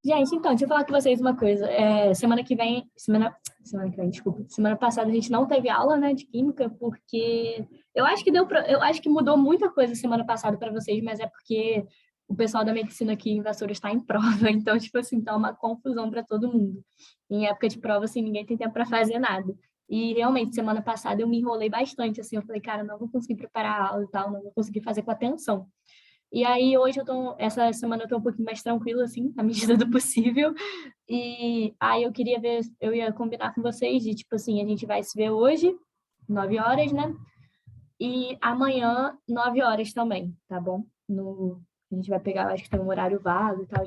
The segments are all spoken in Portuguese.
Gente, então, deixa eu falar com vocês uma coisa. Semana passada a gente não teve aula, né, de química, porque eu acho que mudou muita coisa semana passada para vocês, mas é porque o pessoal da medicina aqui em Vassoura está em prova, então, tipo assim, tá uma confusão para todo mundo. Em época de prova, assim, ninguém tem tempo para fazer nada. E realmente, semana passada eu me enrolei bastante, assim, eu falei, cara, não vou conseguir preparar a aula e tal, não vou conseguir fazer com atenção. E aí, essa semana eu tô um pouquinho mais tranquila, assim, na medida do possível. E aí eu queria ver, eu ia combinar com vocês de, tipo assim, a gente vai se ver hoje, 9 horas, né? E amanhã, 9 horas também, tá bom? A gente vai pegar, acho que tem um horário vago e tal,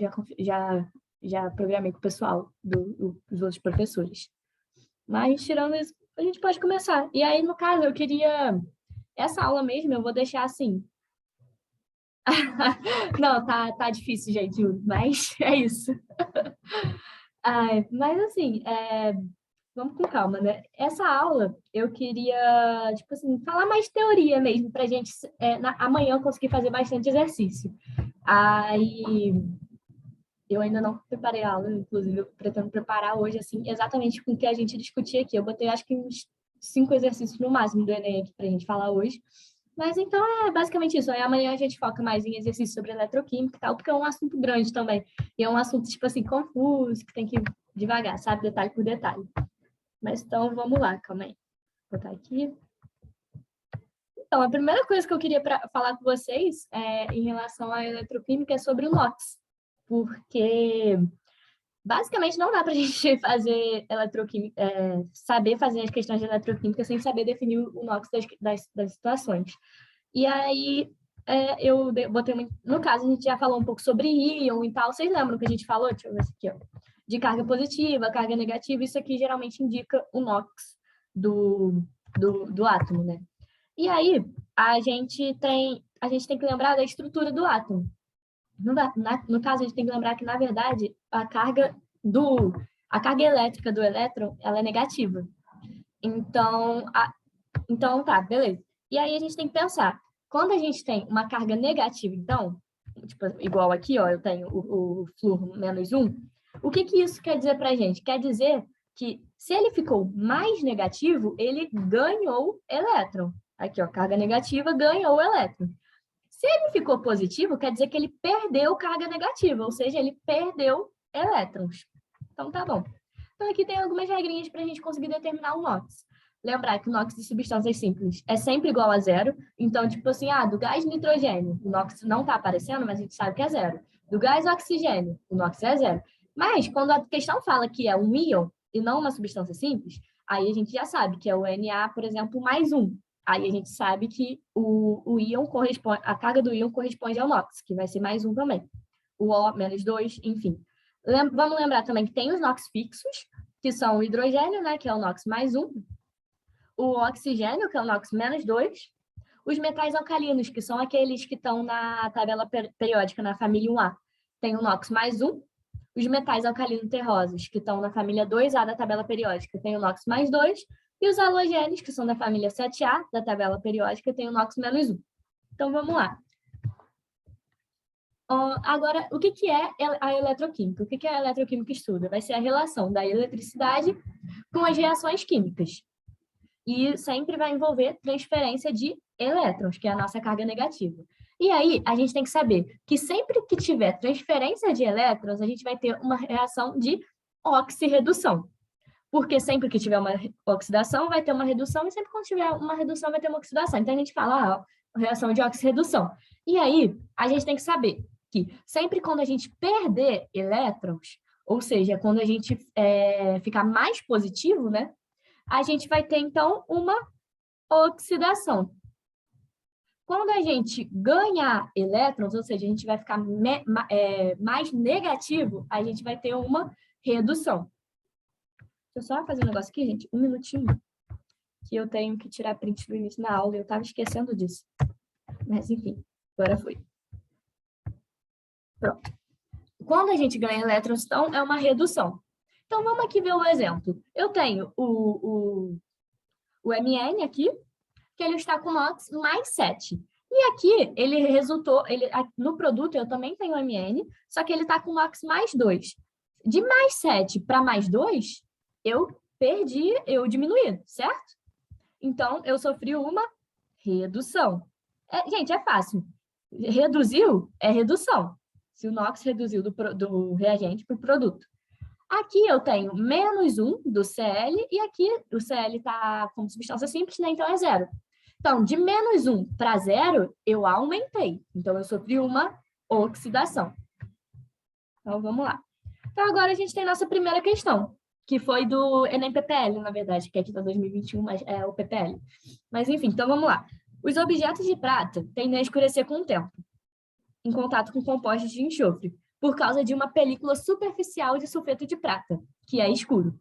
já programei com o pessoal, dos outros professores. Mas, tirando isso, a gente pode começar. E aí, no caso, eu queria... Essa aula mesmo, eu vou deixar assim, não, tá difícil, gente, juro, mas é isso. Ai, mas assim, vamos com calma, né? Essa aula eu queria, tipo assim, falar mais teoria mesmo, pra gente amanhã conseguir fazer bastante exercício. Aí eu ainda não preparei a aula, inclusive eu pretendo preparar hoje, assim, exatamente com o que a gente discutir aqui. Eu botei acho que uns 5 exercícios no máximo do Enem aqui pra gente falar hoje. Mas então é basicamente isso. Aí amanhã a gente foca mais em exercício sobre eletroquímica e tal, porque é um assunto grande também. E é um assunto, tipo assim, confuso, que tem que ir devagar, sabe? Detalhe por detalhe. Mas então vamos lá, calma aí. Vou botar aqui. Então, a primeira coisa que eu queria falar com vocês em relação à eletroquímica é sobre o NOx. Porque basicamente não dá para a gente fazer eletroquímica, saber fazer as questões de eletroquímica sem saber definir o NOx das situações. E aí, eu botei no caso, a gente já falou um pouco sobre íon e tal. Vocês lembram que a gente falou? Deixa eu ver isso aqui, ó. De carga positiva, carga negativa. Isso aqui geralmente indica o NOx do átomo, né? E aí, a gente tem que lembrar da estrutura do átomo. No caso, a gente tem que lembrar que, na verdade, a carga elétrica do elétron, ela é negativa. Então, tá, beleza. E aí a gente tem que pensar, quando a gente tem uma carga negativa, então, tipo, igual aqui, ó, eu tenho o flúor -1, o que isso quer dizer pra gente? Quer dizer que se ele ficou mais negativo, ele ganhou elétron. Aqui, ó, carga negativa ganhou elétron. Se ele ficou positivo, quer dizer que ele perdeu carga negativa, ou seja, ele perdeu elétrons. Então, tá bom. Então, aqui tem algumas regrinhas para a gente conseguir determinar o NOx. Lembrar que o NOx de substâncias simples é sempre igual a zero. Então, tipo assim, do gás nitrogênio, o NOx não está aparecendo, mas a gente sabe que é zero. Do gás oxigênio, o NOx é zero. Mas, quando a questão fala que é um íon e não uma substância simples, aí a gente já sabe que é o Na, por exemplo, mais 1. Aí a gente sabe que o íon corresponde, a carga do íon corresponde ao NOx, que vai ser mais 1 também. O O menos 2, enfim. Vamos lembrar também que tem os NOx fixos, que são o hidrogênio, né, que é o NOx mais 1, o oxigênio, que é o NOx menos 2, os metais alcalinos, que são aqueles que estão na tabela periódica, na família 1A, tem o NOx mais 1, os metais alcalinos terrosos, que estão na família 2A da tabela periódica, tem o NOx mais 2, e os halogênios, que são da família 7A da tabela periódica, tem o NOx menos 1. Então, vamos lá. Agora, o que é a eletroquímica? O que a eletroquímica estuda? Vai ser a relação da eletricidade com as reações químicas. E sempre vai envolver transferência de elétrons, que é a nossa carga negativa. E aí, a gente tem que saber que sempre que tiver transferência de elétrons, a gente vai ter uma reação de oxirredução. Porque sempre que tiver uma oxidação, vai ter uma redução, e sempre quando tiver uma redução, vai ter uma oxidação. Então, a gente fala, reação de oxirredução. E aí, a gente tem que saber que sempre quando a gente perder elétrons, ou seja, quando a gente ficar mais positivo, né, a gente vai ter, então, uma oxidação. Quando a gente ganhar elétrons, ou seja, a gente vai ficar mais negativo, a gente vai ter uma redução. Deixa eu só fazer um negócio aqui, gente, um minutinho, que eu tenho que tirar print do início da aula, eu estava esquecendo disso. Mas, enfim, agora foi. Pronto. Quando a gente ganha elétrons, então, é uma redução. Então, vamos aqui ver o exemplo. Eu tenho o Mn aqui, que ele está com NOx mais 7. E aqui, ele resultou, no produto eu também tenho MN, só que ele está com NOx mais 2. De mais 7 para mais 2, eu perdi, eu diminuí, certo? Então, eu sofri uma redução. Gente, é fácil. Reduziu é redução. Se o NOx reduziu do reagente para o produto. Aqui eu tenho menos 1 do CL e aqui o CL está como substância simples, né? Então é zero. Então, de menos 1 para zero, eu aumentei. Então, eu sofri uma oxidação. Então, vamos lá. Então, agora a gente tem nossa primeira questão, que foi do Enem PPL, na verdade, que aqui está 2021, mas é o PPL. Mas, enfim, então vamos lá. Os objetos de prata tendem a escurecer com o tempo, em contato com compostos de enxofre, por causa de uma película superficial de sulfeto de prata, que é escuro.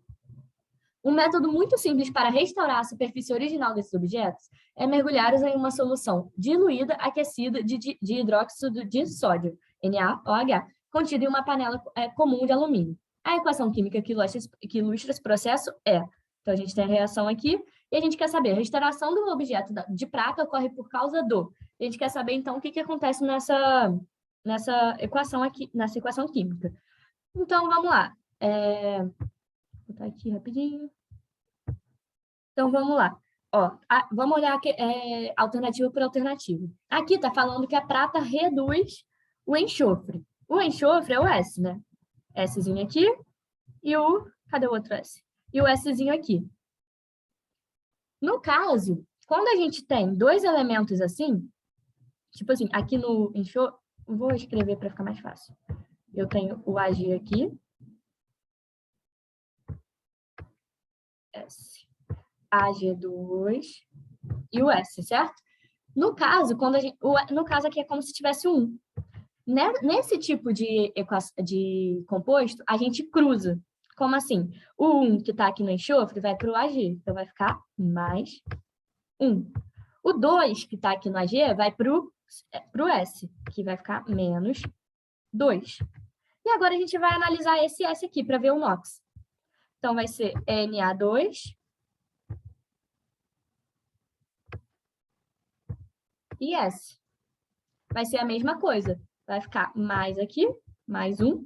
Um método muito simples para restaurar a superfície original desses objetos é mergulhá-los em uma solução diluída, aquecida de hidróxido de sódio, NaOH, contida em uma panela comum de alumínio. A equação química que ilustra esse processo é... Então, a gente tem a reação aqui, e a gente quer saber, a restauração do objeto de prata ocorre por causa do... A gente quer saber, então, o que acontece nessa equação aqui, nessa equação química. Então, vamos lá. Vou botar aqui rapidinho. Então, vamos lá. Ó, vamos olhar aqui, alternativa por alternativa. Aqui está falando que a prata reduz o enxofre. O enxofre é o S, né? Szinho aqui e o... Cadê o outro S? E o Szinho aqui. No caso, quando a gente tem dois elementos assim, tipo assim, aqui no enxofre... Vou escrever para ficar mais fácil. Eu tenho o Ag aqui. S. Ag2 e o S, certo? No caso, no caso aqui é como se tivesse um. Nesse tipo de composto, a gente cruza. Como assim? O 1 que está aqui no enxofre vai para o Ag, então vai ficar mais 1. O 2 que está aqui no Ag vai para o S, que vai ficar menos 2. E agora a gente vai analisar esse S aqui para ver o NOx. Então vai ser Na2 e S. Vai ser a mesma coisa. Vai ficar mais aqui, mais 1,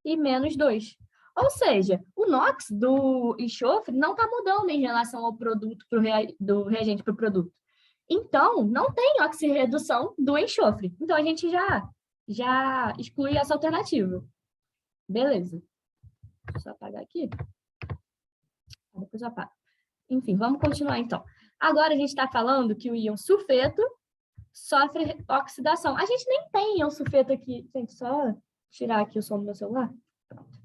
e menos 2. Ou seja, o NOx do enxofre não está mudando em relação ao produto, do reagente para o produto. Então, não tem oxirredução do enxofre. Então, a gente já exclui essa alternativa. Beleza. Deixa eu apagar aqui. Depois eu apago. Enfim, vamos continuar então. Agora a gente está falando que o íon sulfeto sofre oxidação. A gente nem tem íon sulfeto aqui. Gente, só tirar aqui o som do meu celular. Pronto.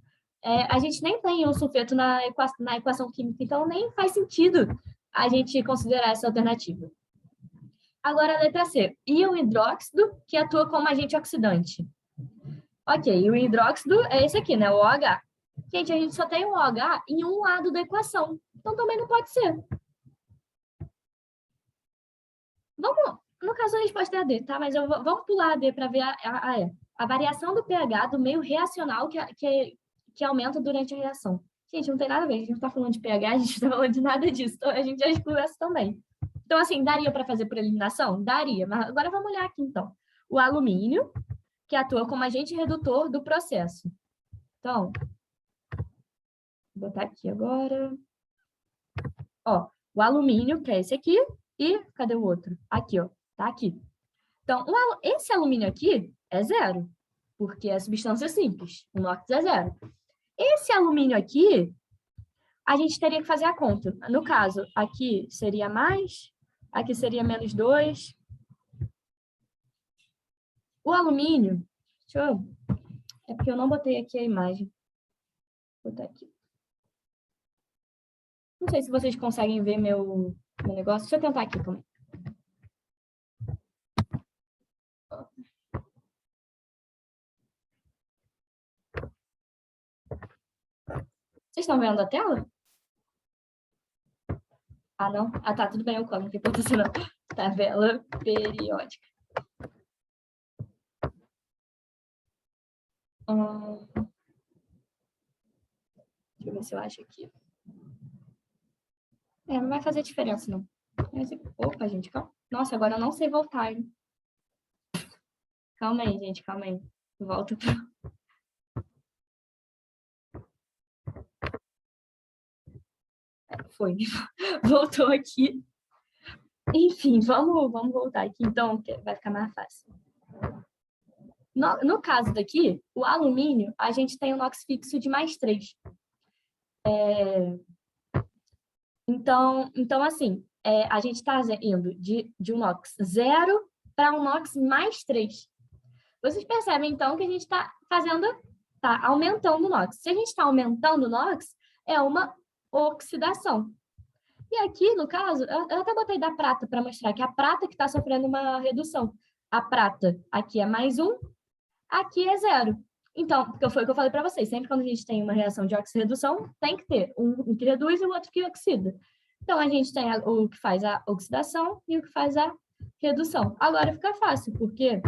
A gente nem tem íon sulfeto na equação química, então nem faz sentido a gente considerar essa alternativa. Agora a letra C. Íon hidróxido, que atua como agente oxidante. Ok, o hidróxido é esse aqui, né? O OH. Gente, a gente só tem o OH em um lado da equação. Então, também não pode ser. No caso, a resposta é a D, tá? Mas vamos pular a D para ver a E. A variação do pH do meio reacional que aumenta durante a reação. Gente, não tem nada a ver. A gente não está falando de pH, a gente não está falando de nada disso. Então, a gente já exclui essa também. Então, assim, daria para fazer por eliminação? Daria. Mas agora vamos olhar aqui, então. O alumínio, que atua como agente redutor do processo. Então, vou botar aqui agora. Ó, o alumínio, que é esse aqui, e cadê o outro? Aqui, ó, tá aqui. Então, esse alumínio aqui é zero, porque é substância simples. O NOx é zero. Esse alumínio aqui, a gente teria que fazer a conta. No caso, aqui seria mais, aqui seria menos 2. O alumínio, é porque eu não botei aqui a imagem. Vou botar aqui. Não sei se vocês conseguem ver meu negócio. Deixa eu tentar aqui também. Vocês estão vendo a tela? Ah, não? Ah, tá, tudo bem, eu colo, não tem importância não. Tabela periódica. Deixa eu ver se eu acho aqui. Não vai fazer diferença, não. Opa, gente, calma. Nossa, agora eu não sei voltar, hein? Calma aí, gente, calma aí. Volta para... Foi. Voltou aqui. Enfim, vamos voltar aqui, então, que vai ficar mais fácil. No caso daqui, o alumínio, a gente tem um NOx fixo de +3. Então assim, a gente está indo de um NOx 0 para um NOx +3. Vocês percebem, então, que a gente está aumentando o NOx. Se a gente está aumentando o NOx, é uma oxidação. E aqui, no caso, eu até botei da prata para mostrar que a prata que está sofrendo uma redução. A prata aqui é +1, aqui é 0. Então, porque foi o que eu falei para vocês, sempre quando a gente tem uma reação de oxirredução, tem que ter um que reduz e o outro que oxida. Então, a gente tem o que faz a oxidação e o que faz a redução. Agora fica fácil, porque...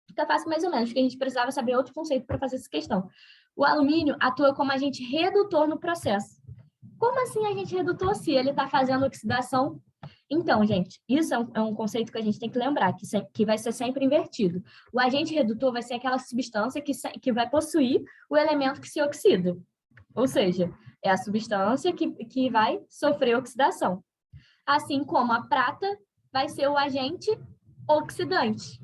Fica fácil mais ou menos, porque a gente precisava saber outro conceito para fazer essa questão. O alumínio atua como agente redutor no processo. Como assim agente redutor se ele está fazendo oxidação? Então, gente, isso é um conceito que a gente tem que lembrar, que vai ser sempre invertido. O agente redutor vai ser aquela substância que vai possuir o elemento que se oxida. Ou seja, é a substância que vai sofrer oxidação. Assim como a prata vai ser o agente oxidante,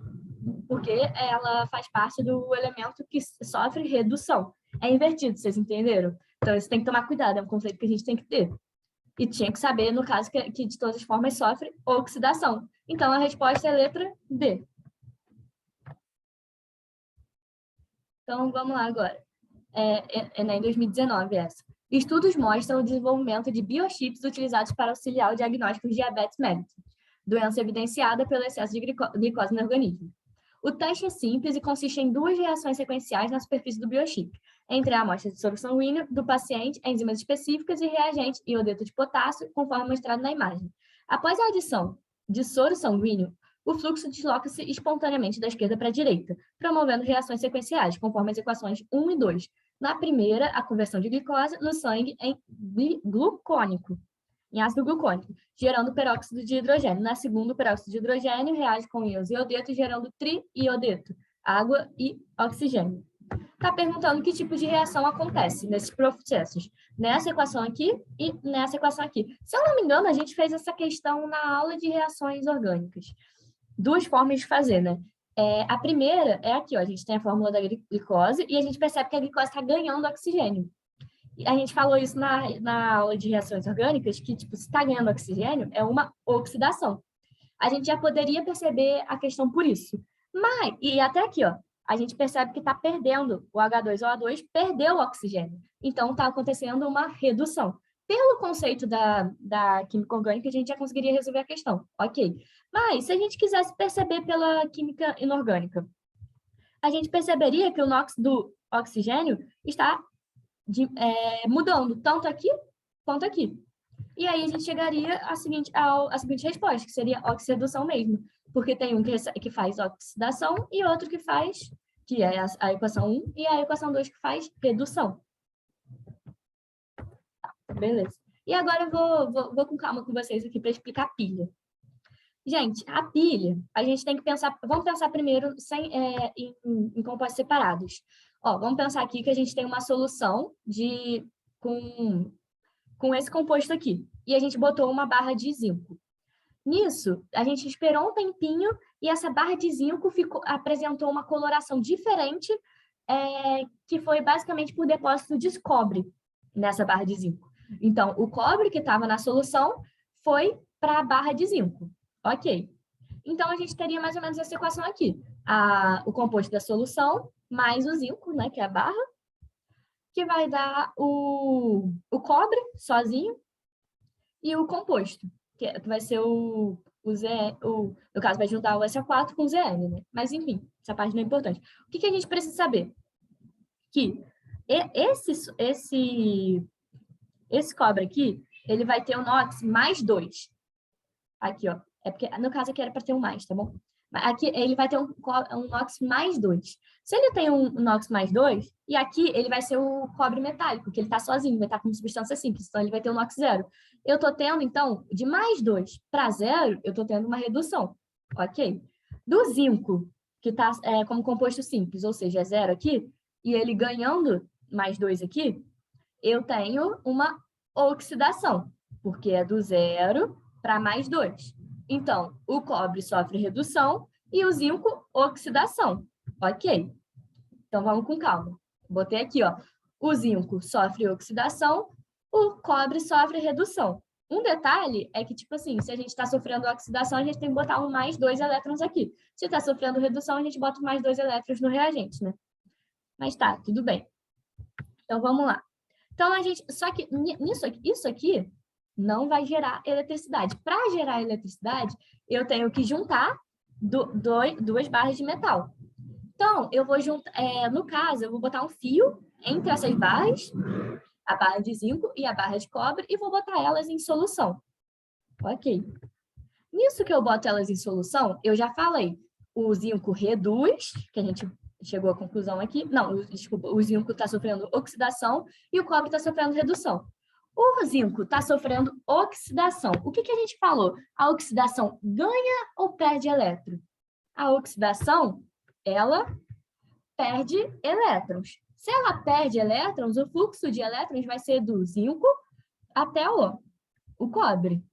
porque ela faz parte do elemento que sofre redução. É invertido, vocês entenderam? Então, isso tem que tomar cuidado, é um conceito que a gente tem que ter. E tinha que saber, no caso, que de todas as formas sofre oxidação. Então, a resposta é a letra D. Então, vamos lá agora. Em 2019, essa. Estudos mostram o desenvolvimento de biochips utilizados para auxiliar o diagnóstico de diabetes mellitus, doença evidenciada pelo excesso de glicose no organismo. O teste é simples e consiste em 2 reações sequenciais na superfície do biochip, entre a amostra de soro sanguíneo do paciente, enzimas específicas e reagente iodeto de potássio, conforme mostrado na imagem. Após a adição de soro sanguíneo, o fluxo desloca-se espontaneamente da esquerda para a direita, promovendo reações sequenciais, conforme as equações 1 e 2. Na primeira, a conversão de glicose no sangue em glucônico, em ácido glucônico, gerando peróxido de hidrogênio. Na segunda, o peróxido de hidrogênio reage com íons iodeto, gerando triiodeto, água e oxigênio. Está perguntando que tipo de reação acontece nesses processos, nessa equação aqui e nessa equação aqui. Se eu não me engano, a gente fez essa questão na aula de reações orgânicas. 2 formas de fazer, né? A primeira é aqui, ó, a gente tem a fórmula da glicose e a gente percebe que a glicose está ganhando oxigênio. A gente falou isso na aula de reações orgânicas, que tipo, se está ganhando oxigênio, é uma oxidação. A gente já poderia perceber a questão por isso. Mas, e até aqui, ó, a gente percebe que está perdendo o H2O2, perdeu o oxigênio. Então, está acontecendo uma redução. Pelo conceito da química orgânica, a gente já conseguiria resolver a questão. Ok. Mas, se a gente quisesse perceber pela química inorgânica, a gente perceberia que o NOx do oxigênio está mudando tanto aqui quanto aqui. E aí a gente chegaria à seguinte resposta, que seria oxirredução mesmo, porque tem um que faz oxidação e outro que faz, que é a equação 1, e a equação 2 que faz redução. Beleza. E agora eu vou com calma com vocês aqui para explicar a pilha. Gente, a pilha, a gente tem que pensar, vamos pensar primeiro em compostos separados. Ó, vamos pensar aqui que a gente tem uma solução com esse composto aqui. E a gente botou uma barra de zinco. Nisso, a gente esperou um tempinho e essa barra de zinco apresentou uma coloração diferente, que foi basicamente por depósito de cobre nessa barra de zinco. Então, o cobre que estava na solução foi para a barra de zinco. Ok. Então, a gente teria mais ou menos essa equação aqui. O composto da solução mais o zinco, né, que é a barra, que vai dar o cobre sozinho e o composto, que vai ser no caso, vai juntar o SO4 com o Zn, né? Mas, enfim, essa parte não é importante. O que a gente precisa saber? Que esse cobre aqui, ele vai ter o NOx +2. Aqui, ó. É porque, no caso aqui era para ter um mais, tá bom? Aqui ele vai ter um NOx mais 2. Se ele tem um NOx mais 2, e aqui ele vai ser o cobre metálico, que ele está sozinho, vai estar com substância simples, então ele vai ter um NOx zero. Eu estou tendo, então, de mais 2 para zero, eu estou tendo uma redução, ok? Do zinco, que está como composto simples, ou seja, é zero aqui, e ele ganhando mais 2 aqui, eu tenho uma oxidação, porque é do zero para mais 2. Então, o cobre sofre redução e o zinco, oxidação. Ok. Então, vamos com calma. Botei aqui, ó. O zinco sofre oxidação, o cobre sofre redução. Um detalhe é que, tipo assim, se a gente está sofrendo oxidação, a gente tem que botar um mais 2 elétrons aqui. Se está sofrendo redução, a gente bota mais 2 elétrons no reagente, né? Mas tá, tudo bem. Então, vamos lá. Então, só que isso aqui não vai gerar eletricidade. Para gerar eletricidade, eu tenho que juntar duas barras de metal. Então, eu vou juntar, no caso, eu vou botar um fio entre essas barras, a barra de zinco e a barra de cobre, e vou botar elas em solução. Ok. Nisso que eu boto elas em solução, eu já falei, o zinco reduz, que a gente chegou à conclusão aqui. Não, desculpa, o zinco está sofrendo oxidação e o cobre está sofrendo redução. O zinco está sofrendo oxidação. O que a gente falou? A oxidação ganha ou perde elétron? A oxidação, ela perde elétrons. Se ela perde elétrons, o fluxo de elétrons vai ser do zinco até o cobre.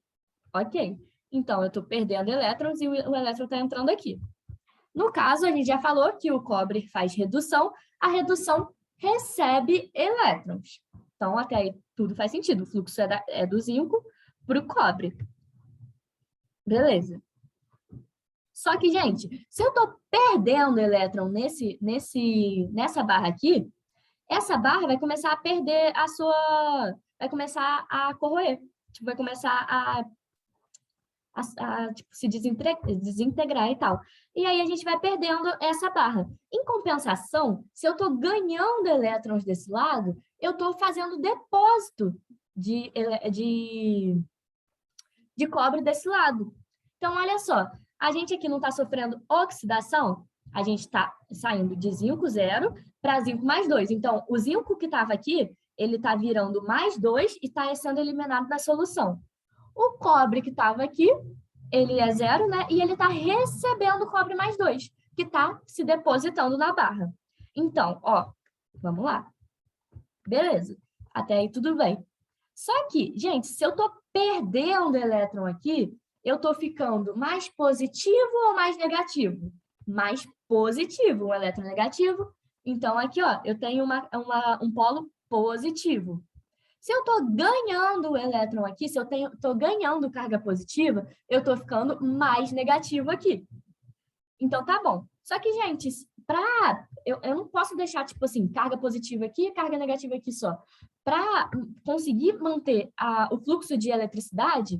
Ok. Então, eu estou perdendo elétrons e o elétron está entrando aqui. No caso, a gente já falou que o cobre faz redução, a redução recebe elétrons. Então, até aí tudo faz sentido. O fluxo é do zinco para o cobre. Beleza. Só que, gente, se eu estou perdendo elétron nessa barra aqui, essa barra vai começar a perder vai começar a corroer. Tipo, vai começar a tipo, se desintegrar e tal. E aí a gente vai perdendo essa barra. Em compensação, se eu estou ganhando elétrons desse lado, eu estou fazendo depósito de cobre desse lado. Então, olha só, a gente aqui não está sofrendo oxidação, a gente está saindo de zinco zero para zinco mais 2. Então, o zinco que estava aqui, ele está virando mais 2 e está sendo eliminado da solução. O cobre que estava aqui, ele é zero, né? E ele está recebendo cobre mais 2, que está se depositando na barra. Então, ó, vamos lá. Beleza. Até aí tudo bem. Só que, gente, se eu estou perdendo elétron aqui, eu estou ficando mais positivo ou mais negativo? Mais positivo, um elétron negativo. Então, aqui, ó, eu tenho um polo positivo. Se eu estou ganhando o elétron aqui, se eu estou ganhando carga positiva, eu estou ficando mais negativo aqui. Então, tá bom. Só que, gente, eu não posso deixar, tipo assim, carga positiva aqui e carga negativa aqui só. Para conseguir manter o fluxo de eletricidade,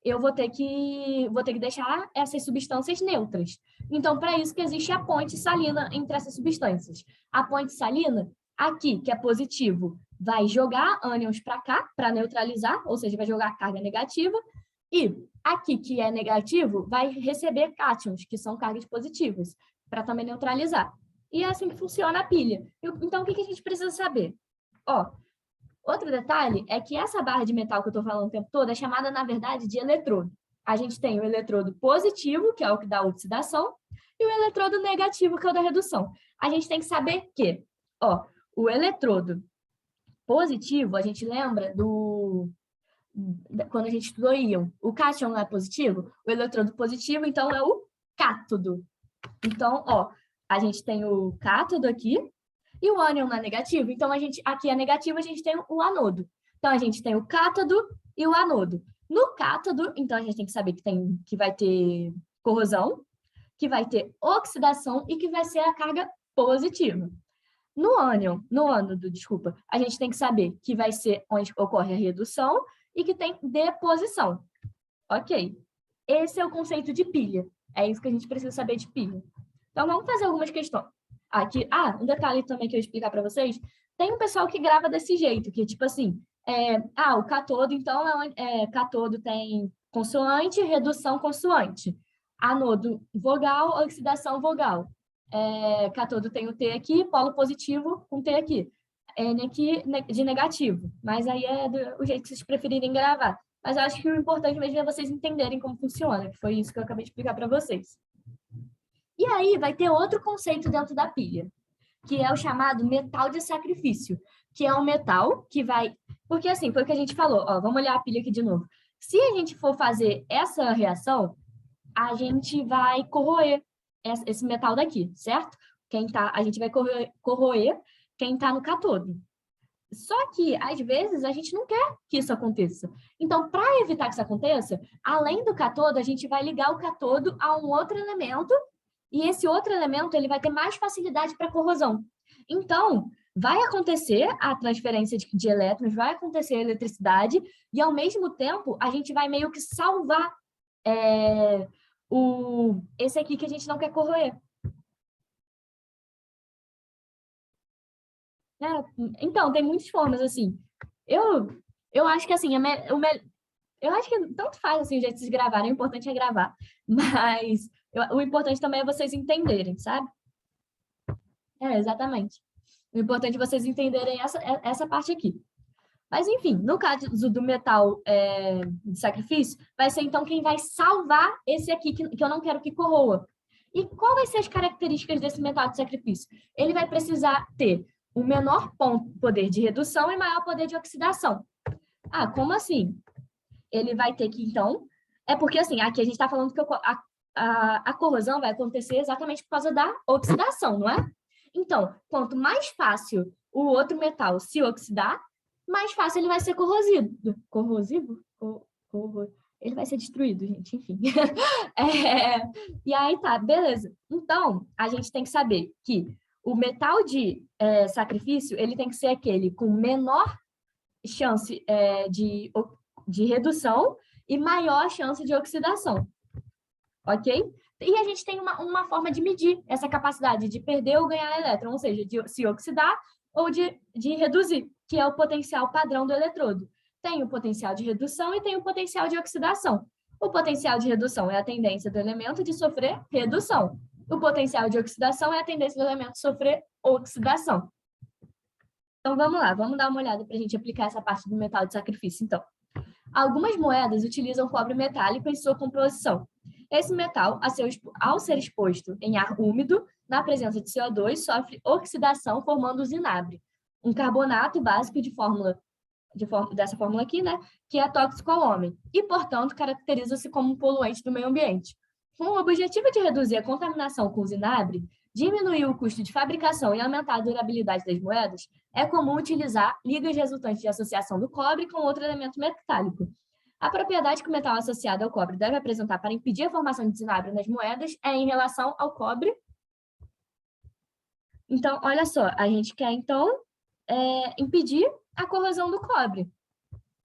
eu vou ter que deixar essas substâncias neutras. Então, para isso que existe a ponte salina entre essas substâncias. A ponte salina, aqui, que é positivo, vai jogar ânions para cá, para neutralizar, ou seja, vai jogar carga negativa, e aqui, que é negativo, vai receber cátions, que são cargas positivas, para também neutralizar. E é assim que funciona a pilha. Então, o que a gente precisa saber? Ó, outro detalhe é que essa barra de metal que eu estou falando o tempo todo é chamada, na verdade, de eletrodo. A gente tem o eletrodo positivo, que é o que dá oxidação, e o eletrodo negativo, que é o da redução. A gente tem que saber que, ó, o eletrodo positivo, a gente lembra quando a gente estudou íon, o cátion não é positivo, o eletrodo positivo, então, é o cátodo. Então, ó, a gente tem o cátodo aqui e o ânion não é negativo, então aqui é negativo, a gente tem o anodo. Então, a gente tem o cátodo e o anodo. No cátodo, então, a gente tem que saber que vai ter corrosão, que vai ter oxidação e que vai ser a carga positiva. No ânodo, desculpa, a gente tem que saber que vai ser onde ocorre a redução e que tem deposição. Ok. Esse é o conceito de pilha. É isso que a gente precisa saber de pilha. Então, vamos fazer algumas questões. Aqui, um detalhe também que eu ia explicar para vocês. Tem um pessoal que grava desse jeito, que tipo assim, o cátodo, então, cátodo tem consoante, redução consoante. Anodo vogal, oxidação vogal. Cátodo tem o T aqui, polo positivo com T aqui. N aqui de negativo, mas aí é o jeito que vocês preferirem gravar. Mas eu acho que o importante mesmo é vocês entenderem como funciona, que foi isso que eu acabei de explicar para vocês. E aí vai ter outro conceito dentro da pilha, que é o chamado metal de sacrifício, que é um metal que vai... Porque assim, foi o que a gente falou, ó, vamos olhar a pilha aqui de novo. Se a gente for fazer essa reação, a gente vai corroer esse metal daqui, certo? A gente vai corroer quem está no cátodo. Só que, às vezes, a gente não quer que isso aconteça. Então, para evitar que isso aconteça, além do cátodo, a gente vai ligar o cátodo a um outro elemento, e esse outro elemento ele vai ter mais facilidade para corrosão. Então, vai acontecer a transferência de elétrons, vai acontecer a eletricidade, e, ao mesmo tempo, a gente vai meio que salvar esse aqui que a gente não quer corroer. Então, tem muitas formas, assim. Eu acho que, assim, eu acho que tanto faz, assim, o jeito de vocês gravarem, o importante é gravar. Mas o importante também é vocês entenderem, sabe? Exatamente. O importante é vocês entenderem essa parte aqui. Mas, enfim, no caso do metal de sacrifício, vai ser, então, quem vai salvar esse aqui que eu não quero que corroa. E qual vai ser as características desse metal de sacrifício? Ele vai precisar ter o menor poder de redução e maior poder de oxidação. Ah, como assim? Ele vai ter que, então... porque, assim, aqui a gente está falando que a corrosão vai acontecer exatamente por causa da oxidação, não é? Então, quanto mais fácil o outro metal se oxidar, mais fácil ele vai ser corrosivo. Corrosivo? Ele vai ser destruído, gente, enfim. E aí tá, beleza. Então, a gente tem que saber que o metal de sacrifício, ele tem que ser aquele com menor chance de redução e maior chance de oxidação. Ok? E a gente tem uma forma de medir essa capacidade de perder ou ganhar elétron, ou seja, de se oxidar ou de reduzir, que é o potencial padrão do eletrodo. Tem o potencial de redução e tem o potencial de oxidação. O potencial de redução é a tendência do elemento de sofrer redução. O potencial de oxidação é a tendência do elemento de sofrer oxidação. Então, vamos lá, vamos dar uma olhada para a gente aplicar essa parte do metal de sacrifício, então. Algumas moedas utilizam cobre metálico em sua composição. Esse metal, ao ser exposto em ar úmido, na presença de CO2, sofre oxidação formando o zinabre, um carbonato básico dessa fórmula aqui, né, que é tóxico ao homem e, portanto, caracteriza-se como um poluente do meio ambiente. Com o objetivo de reduzir a contaminação com o zinabre, diminuir o custo de fabricação e aumentar a durabilidade das moedas, é comum utilizar ligas resultantes de associação do cobre com outro elemento metálico. A propriedade que o metal associado ao cobre deve apresentar para impedir a formação de zinabre nas moedas é em relação ao cobre. Então, olha só, a gente quer, então, impedir a corrosão do cobre.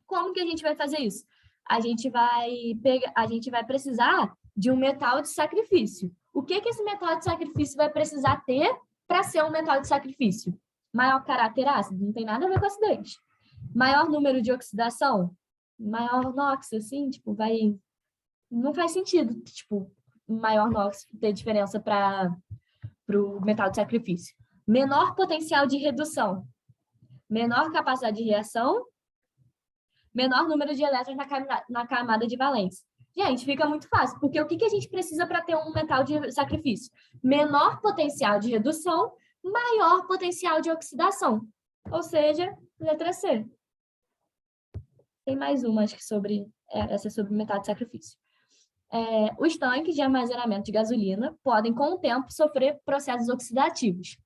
Como que a gente vai fazer isso? A gente vai precisar de um metal de sacrifício. O que esse metal de sacrifício vai precisar ter para ser um metal de sacrifício? Maior caráter ácido, não tem nada a ver com acidez. Maior número de oxidação, maior NOx, assim, tipo, não faz sentido, tipo, maior NOx ter diferença para o metal de sacrifício. Menor potencial de redução, menor capacidade de reação, menor número de elétrons na camada de valência. Gente, fica muito fácil, porque o que a gente precisa para ter um metal de sacrifício? Menor potencial de redução, maior potencial de oxidação. Ou seja, letra C. Tem mais uma, acho que essa é sobre metal de sacrifício. Os tanques de armazenamento de gasolina podem, com o tempo, sofrer processos oxidativos,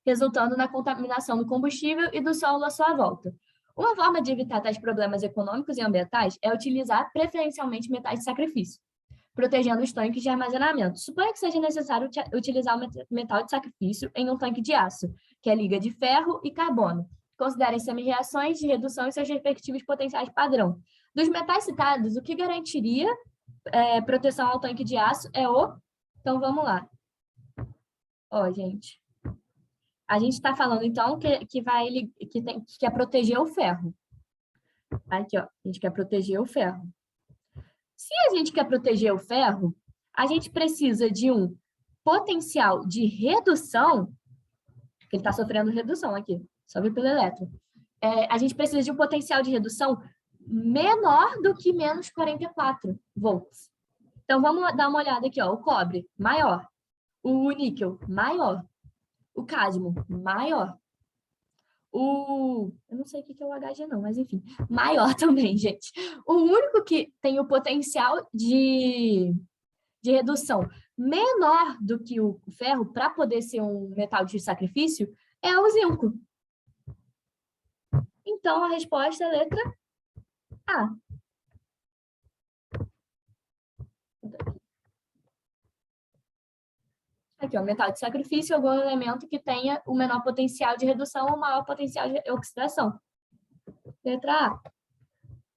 resultando na contaminação do combustível e do solo à sua volta. Uma forma de evitar tais problemas econômicos e ambientais é utilizar preferencialmente metais de sacrifício, protegendo os tanques de armazenamento. Suponha que seja necessário utilizar o metal de sacrifício em um tanque de aço, que é liga de ferro e carbono. Considerem semi-reações de redução e seus respectivos potenciais padrão. Dos metais citados, o que garantiria proteção ao tanque de aço é o... Então, vamos lá. Ó, gente. A gente está falando, então, que quer proteger o ferro. Aqui, ó. A gente quer proteger o ferro. Se a gente quer proteger o ferro, a gente precisa de um potencial de redução, que ele está sofrendo redução aqui, só vir pelo elétron. A gente precisa de um potencial de redução menor do que menos 44 volts. Então, vamos dar uma olhada aqui, ó. O cobre, maior. O níquel, maior. O cádmio, maior. Eu não sei o que é o Hg não, mas enfim, maior também, gente. O único que tem o potencial de redução menor do que o ferro para poder ser um metal de sacrifício é o zinco. Então, a resposta é a letra A. Aqui, ó, metal de sacrifício é algum elemento que tenha o menor potencial de redução ou maior potencial de oxidação. Letra A.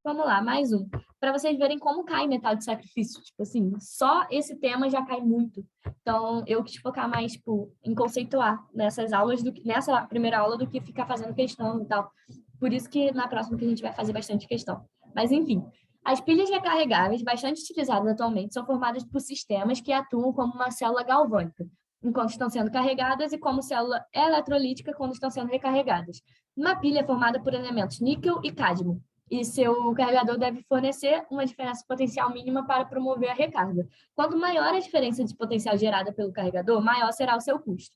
Vamos lá, mais um. Para vocês verem como cai metal de sacrifício. Tipo assim, só esse tema já cai muito. Então, eu quis focar mais tipo, em conceituar nessas aulas, nessa primeira aula, do que ficar fazendo questão e tal. Por isso que na próxima que a gente vai fazer bastante questão. Mas, enfim, as pilhas recarregáveis, bastante utilizadas atualmente, são formadas por sistemas que atuam como uma célula galvânica, enquanto estão sendo carregadas, e como célula eletrolítica, quando estão sendo recarregadas. Uma pilha é formada por elementos níquel e cádmio, e seu carregador deve fornecer uma diferença potencial mínima para promover a recarga. Quanto maior a diferença de potencial gerada pelo carregador, maior será o seu custo.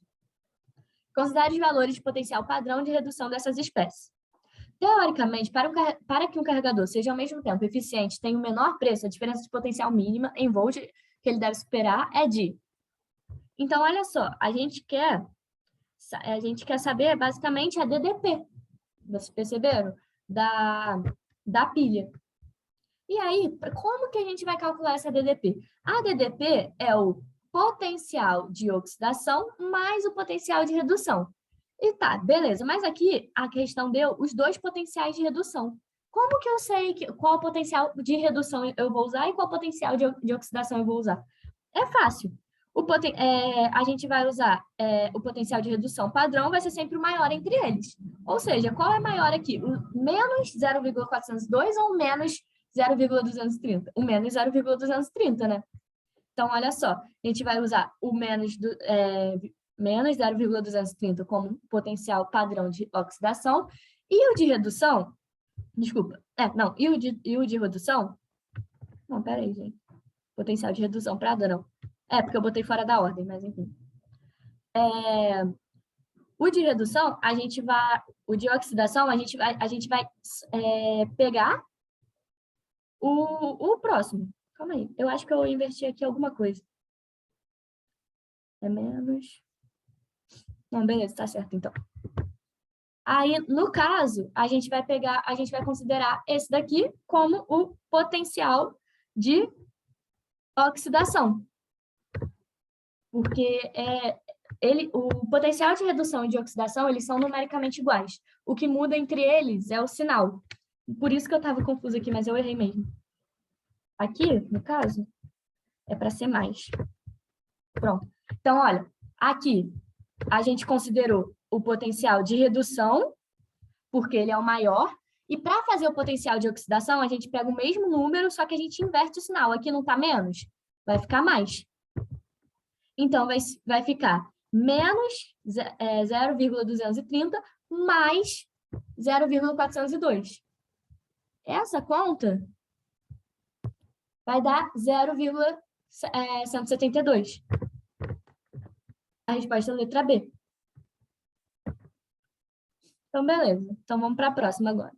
Considere os valores de potencial padrão de redução dessas espécies. Teoricamente, para que um carregador seja ao mesmo tempo eficiente e tenha o menor preço, a diferença de potencial mínima em volt que ele deve superar é de... Então, olha só, a gente quer saber basicamente a DDP. Vocês perceberam? Da pilha. E aí, como que a gente vai calcular essa DDP? A DDP é o potencial de oxidação mais o potencial de redução. E tá, beleza. Mas aqui a questão deu os dois potenciais de redução. Como que eu sei qual potencial de redução eu vou usar e qual potencial de oxidação eu vou usar? É fácil. A gente vai usar o potencial de redução padrão, vai ser sempre o maior entre eles. Ou seja, qual é maior aqui? O menos 0,402 ou o menos 0,230? O menos 0,230, né? Então, olha só, a gente vai usar o menos 0,230 como potencial padrão de oxidação, e o de redução, desculpa, e o de redução, não, peraí, gente, potencial de redução para não. Porque eu botei fora da ordem, mas enfim. O de redução, o de oxidação, a gente vai pegar o próximo. Calma aí, eu acho que eu inverti aqui alguma coisa. É menos... Não, beleza, tá certo, então. Aí, no caso, a gente vai considerar esse daqui como o potencial de oxidação. Porque o potencial de redução e de oxidação, eles são numericamente iguais. O que muda entre eles é o sinal. Por isso que eu estava confusa aqui, mas eu errei mesmo. Aqui, no caso, é para ser mais. Pronto. Então, olha, aqui a gente considerou o potencial de redução, porque ele é o maior, e para fazer o potencial de oxidação, a gente pega o mesmo número, só que a gente inverte o sinal. Aqui não está menos, vai ficar mais. Então, vai ficar menos 0,230 mais 0,402. Essa conta vai dar 0,172. A resposta é a letra B. Então, beleza. Então, vamos para a próxima agora.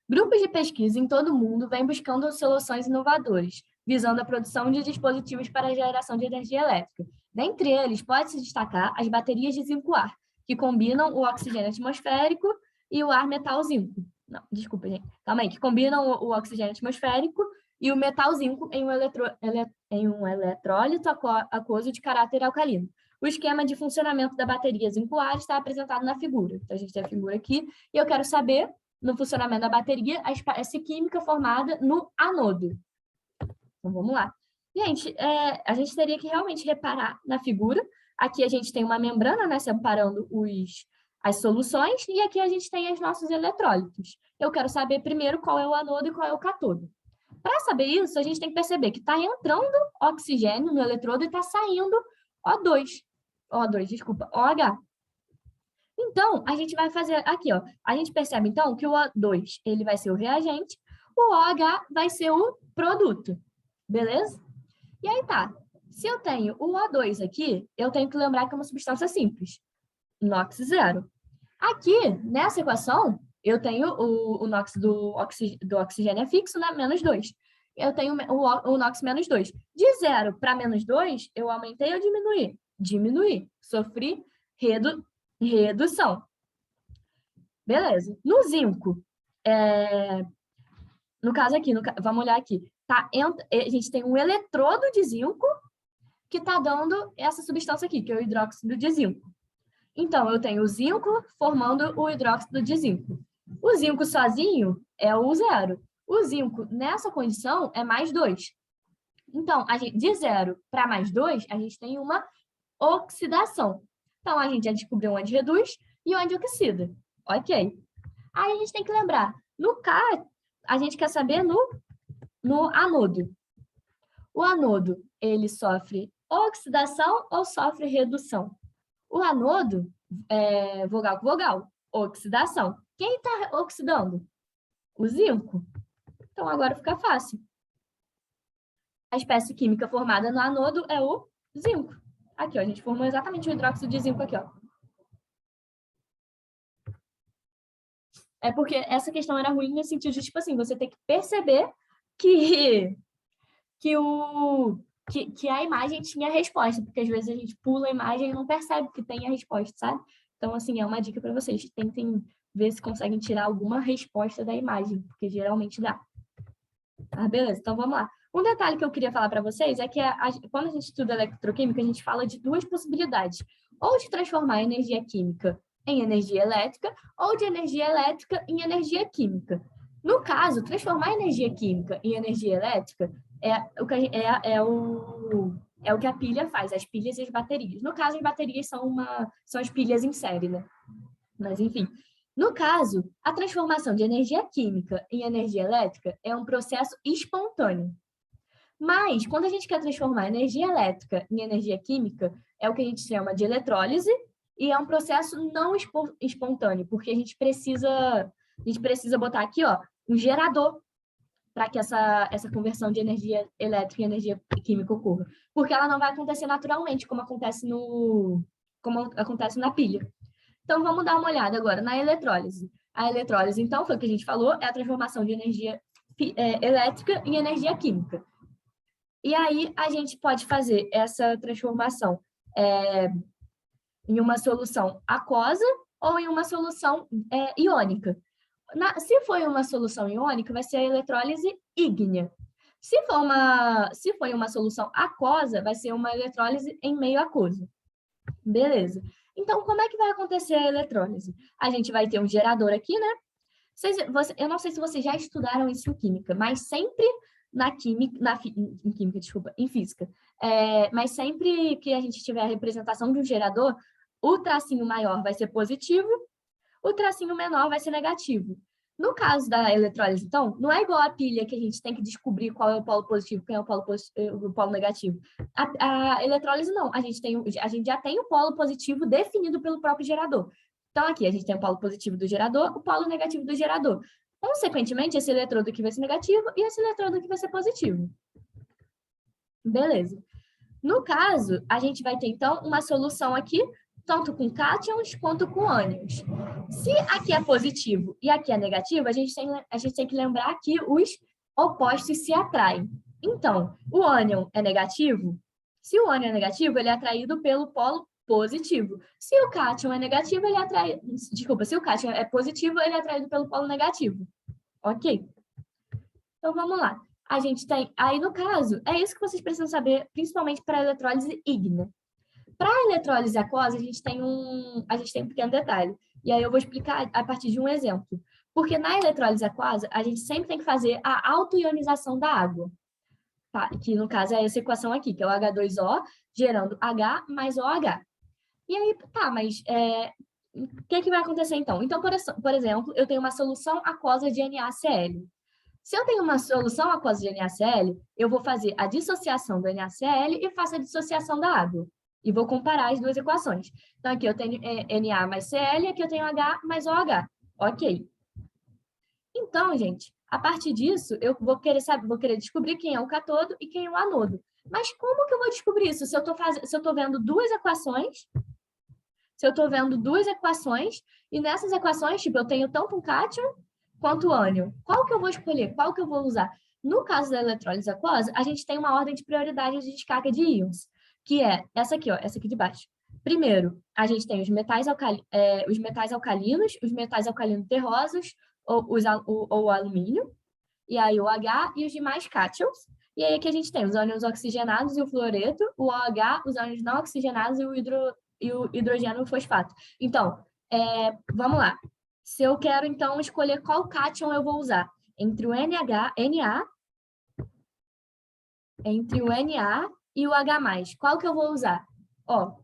Grupos de pesquisa em todo o mundo vêm buscando soluções inovadoras, visando a produção de dispositivos para a geração de energia elétrica. Dentre eles, pode-se destacar as baterias de zinco-ar, que combinam o oxigênio atmosférico e o ar metal zinco. Não, desculpa, gente. Calma aí. Que combinam o oxigênio atmosférico e o metal zinco em um eletrólito aquoso de caráter alcalino. O esquema de funcionamento da bateria zinco-ar está apresentado na figura. Então, a gente tem a figura aqui, e eu quero saber, no funcionamento da bateria, a espécie química formada no anodo. Então, vamos lá. Gente, a gente teria que realmente reparar na figura. Aqui a gente tem uma membrana, né, separando as soluções, e aqui a gente tem os nossos eletrólitos. Eu quero saber primeiro qual é o anodo e qual é o catodo. Para saber isso, a gente tem que perceber que está entrando oxigênio no eletrodo e está saindo OH. Então, a gente vai fazer aqui, ó. A gente percebe, então, que o O2 ele vai ser o reagente, o OH vai ser o produto. Beleza? E aí tá. Se eu tenho o O2 aqui, eu tenho que lembrar que é uma substância simples. NOx zero. Aqui, nessa equação, eu tenho o NOx do oxigênio é fixo, né? Menos 2. Eu tenho o NOx menos 2. De 0 para menos 2, eu aumentei ou diminuí? Diminuí. Sofri redução. Beleza. No zinco, no caso aqui, vamos olhar aqui. Tá, a gente tem um eletrodo de zinco que está dando essa substância aqui, que é o hidróxido de zinco. Então, eu tenho o zinco formando o hidróxido de zinco. O zinco sozinho é o zero. O zinco, nessa condição, é mais 2. Então, de 0 para mais 2, a gente tem uma oxidação. Então, a gente já descobriu onde reduz e onde oxida. Ok. Aí a gente tem que lembrar, no K, a gente quer saber no anodo. O anodo, ele sofre oxidação ou sofre redução? O anodo, vogal com vogal, oxidação. Quem está oxidando? O zinco. Então, agora fica fácil. A espécie química formada no anodo é o zinco. Aqui, ó, a gente formou exatamente o hidróxido de zinco aqui, ó. É porque essa questão era ruim no sentido de, tipo assim, você tem que perceber que a imagem tinha a resposta, porque às vezes a gente pula a imagem e não percebe que tem a resposta, sabe? Então, assim, é uma dica para vocês. Tentem ver se conseguem tirar alguma resposta da imagem, porque geralmente dá. Ah, beleza, então vamos lá. Um detalhe que eu queria falar para vocês é que quando a gente estuda eletroquímica, a gente fala de duas possibilidades. Ou de transformar a energia química em energia elétrica, ou de energia elétrica em energia química. No caso, transformar a energia química em energia elétrica é o que a pilha faz, as pilhas e as baterias. No caso, as baterias são as pilhas em série, né? Mas, enfim. No caso, a transformação de energia química em energia elétrica é um processo espontâneo. Mas, quando a gente quer transformar energia elétrica em energia química, é o que a gente chama de eletrólise, e é um processo não espontâneo, porque a gente precisa botar aqui, ó, um gerador para que essa conversão de energia elétrica em energia química ocorra. Porque ela não vai acontecer naturalmente, como acontece na pilha. Então, vamos dar uma olhada agora na eletrólise. A eletrólise, então, foi o que a gente falou, é a transformação de energia elétrica em energia química. E aí, a gente pode fazer essa transformação em uma solução aquosa ou em uma solução iônica. Se for uma solução iônica, vai ser a eletrólise ígnea. Se for uma solução aquosa, vai ser uma eletrólise em meio aquoso. Beleza. Então, como é que vai acontecer a eletrólise? A gente vai ter um gerador aqui, né? Eu não sei se vocês já estudaram isso em química, mas sempre em física. Mas sempre que a gente tiver a representação de um gerador, o tracinho maior vai ser positivo, o tracinho menor vai ser negativo. No caso da eletrólise, então, não é igual a pilha que a gente tem que descobrir qual é o polo positivo e qual é o polo negativo. A eletrólise, não. A gente já tem o polo positivo definido pelo próprio gerador. Então, aqui, a gente tem o polo positivo do gerador, o polo negativo do gerador. Consequentemente, esse eletrodo aqui vai ser negativo e esse eletrodo aqui vai ser positivo. Beleza. No caso, a gente vai ter, então, uma solução aqui, tanto com cátions quanto com ânions. Se aqui é positivo e aqui é negativo, a gente tem que lembrar que os opostos se atraem. Então, o ânion é negativo. Se o ânion é negativo, ele é atraído pelo polo positivo. Se o cátion é negativo, se o cátion é positivo, ele é atraído pelo polo negativo. Ok? Então, vamos lá. A gente tem, aí no caso, é isso que vocês precisam saber, principalmente para a eletrólise ígnea. Para a eletrólise aquosa, a gente tem um pequeno detalhe. E aí eu vou explicar a partir de um exemplo. Porque na eletrólise aquosa, a gente sempre tem que fazer a autoionização da água. Tá? Que no caso é essa equação aqui, que é o H2O gerando H mais OH. E aí, tá, mas o que vai acontecer então? Então, por exemplo, eu tenho uma solução aquosa de NaCl. Se eu tenho uma solução aquosa de NaCl, eu vou fazer a dissociação do NaCl e faço a dissociação da água. E vou comparar as duas equações. Então, aqui eu tenho Na mais Cl, aqui eu tenho H mais OH. Ok. Então, gente, a partir disso, eu vou querer descobrir quem é o catodo e quem é o anodo. Mas como que eu vou descobrir isso? Se eu estou vendo duas equações, e nessas equações, tipo, eu tenho tanto um cátion quanto o ânion. Qual que eu vou escolher? Qual que eu vou usar? No caso da eletrólise aquosa, a gente tem uma ordem de prioridade de descarga de íons, que é essa aqui, ó, essa aqui de baixo. Primeiro, a gente tem os metais alcalinos, os metais alcalinos terrosos, ou o alumínio, e aí o H e os demais cátions. E aí aqui a gente tem os ânions oxigenados e o fluoreto, o OH, os ânions não oxigenados e o hidrogênio fosfato. Então, vamos lá. Se eu quero, então, escolher qual cátion eu vou usar entre o Na e o H+, qual que eu vou usar? Ó,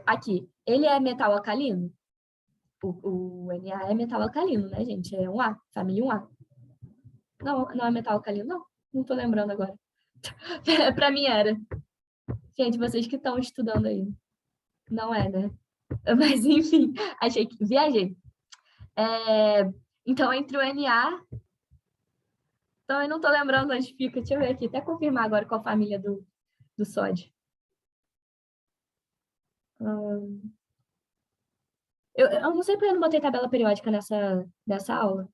aqui, ele é metal alcalino? O Na é metal alcalino, né, gente? É um A, família 1A. Não, não é metal alcalino, não. Não tô lembrando agora. Para mim era. Gente, vocês que estão estudando aí. Não é, né? Mas, enfim, achei que viajei. Então, entre o Na... Então, eu não tô lembrando onde fica. Deixa eu ver aqui. Até confirmar agora qual família do sódio. Eu não sei porque eu não botei tabela periódica nessa aula.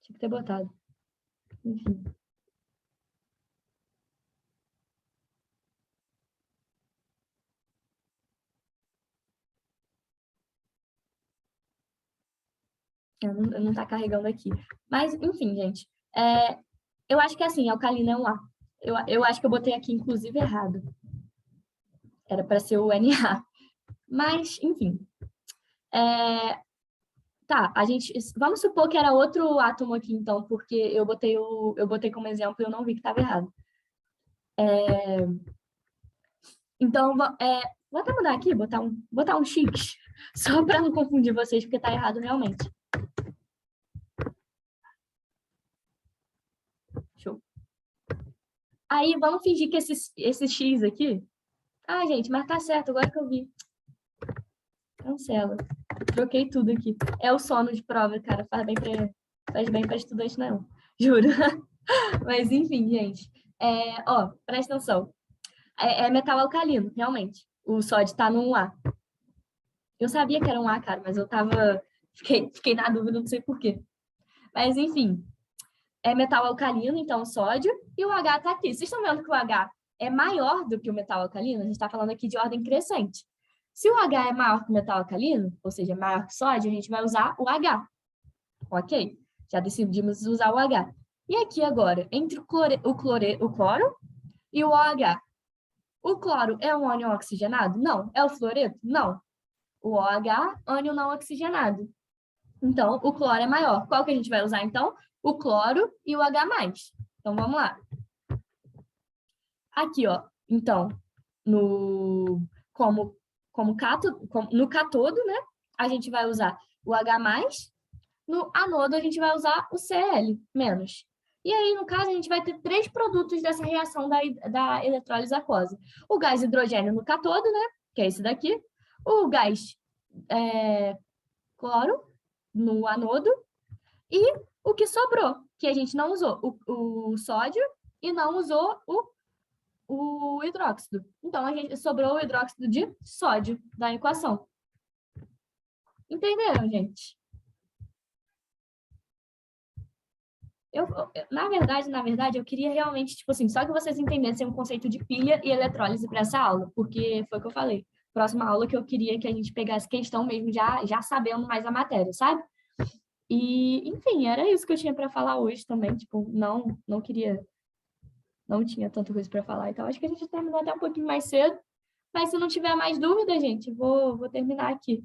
Tinha que ter botado. Enfim. Não tá carregando aqui. Mas, enfim, gente. Eu acho que assim, alcalina é um A. Eu acho que eu botei aqui, inclusive, errado. Era para ser o Na. Mas, enfim. Tá, vamos supor que era outro átomo aqui, então, porque eu botei como exemplo e eu não vi que estava errado. Então, vou até mudar aqui, botar um X, só para não confundir vocês, porque está errado realmente. Show. Aí, vamos fingir que esse X aqui... Ah, gente, mas tá certo, agora que eu vi. Cancela. Troquei tudo aqui. É o sono de prova, cara. Faz bem para estudante, não. Juro. Mas, enfim, gente. Presta atenção. É metal alcalino, realmente. O sódio tá no 1A. Eu sabia que era um A, cara, mas eu tava... Fiquei na dúvida, não sei por quê. Mas, enfim. É metal alcalino, então, sódio. E o H tá aqui. Vocês estão vendo que o H é maior do que o metal alcalino? A gente está falando aqui de ordem crescente. Se o H é maior que o metal alcalino, ou seja, maior que sódio, a gente vai usar o H. Ok? Já decidimos usar o H. E aqui agora, entre o cloro e o OH. O cloro é um ânion oxigenado? Não. É o fluoreto? Não. O OH, ânion não oxigenado. Então, o cloro é maior. Qual que a gente vai usar, então? O cloro e o H+. Então, vamos lá. Aqui, ó. Então, no catodo, né? A gente vai usar o H+. No anodo, a gente vai usar o Cl-. E aí, no caso, a gente vai ter 3 produtos dessa reação da eletrólise aquosa. O gás hidrogênio no catodo, né? Que é esse daqui. O gás cloro no anodo. E o que sobrou, que a gente não usou, o sódio e não usou o hidróxido. Então, sobrou o hidróxido de sódio da equação. Entenderam, gente? Na verdade, eu queria realmente, tipo assim, só que vocês entendessem o conceito de pilha e eletrólise para essa aula, porque foi o que eu falei. Próxima aula que eu queria que a gente pegasse questão mesmo, já sabendo mais a matéria, sabe? E, enfim, era isso que eu tinha para falar hoje também, tipo, não tinha tanta coisa para falar, então acho que a gente terminou até um pouquinho mais cedo, mas se não tiver mais dúvida, gente, vou terminar aqui.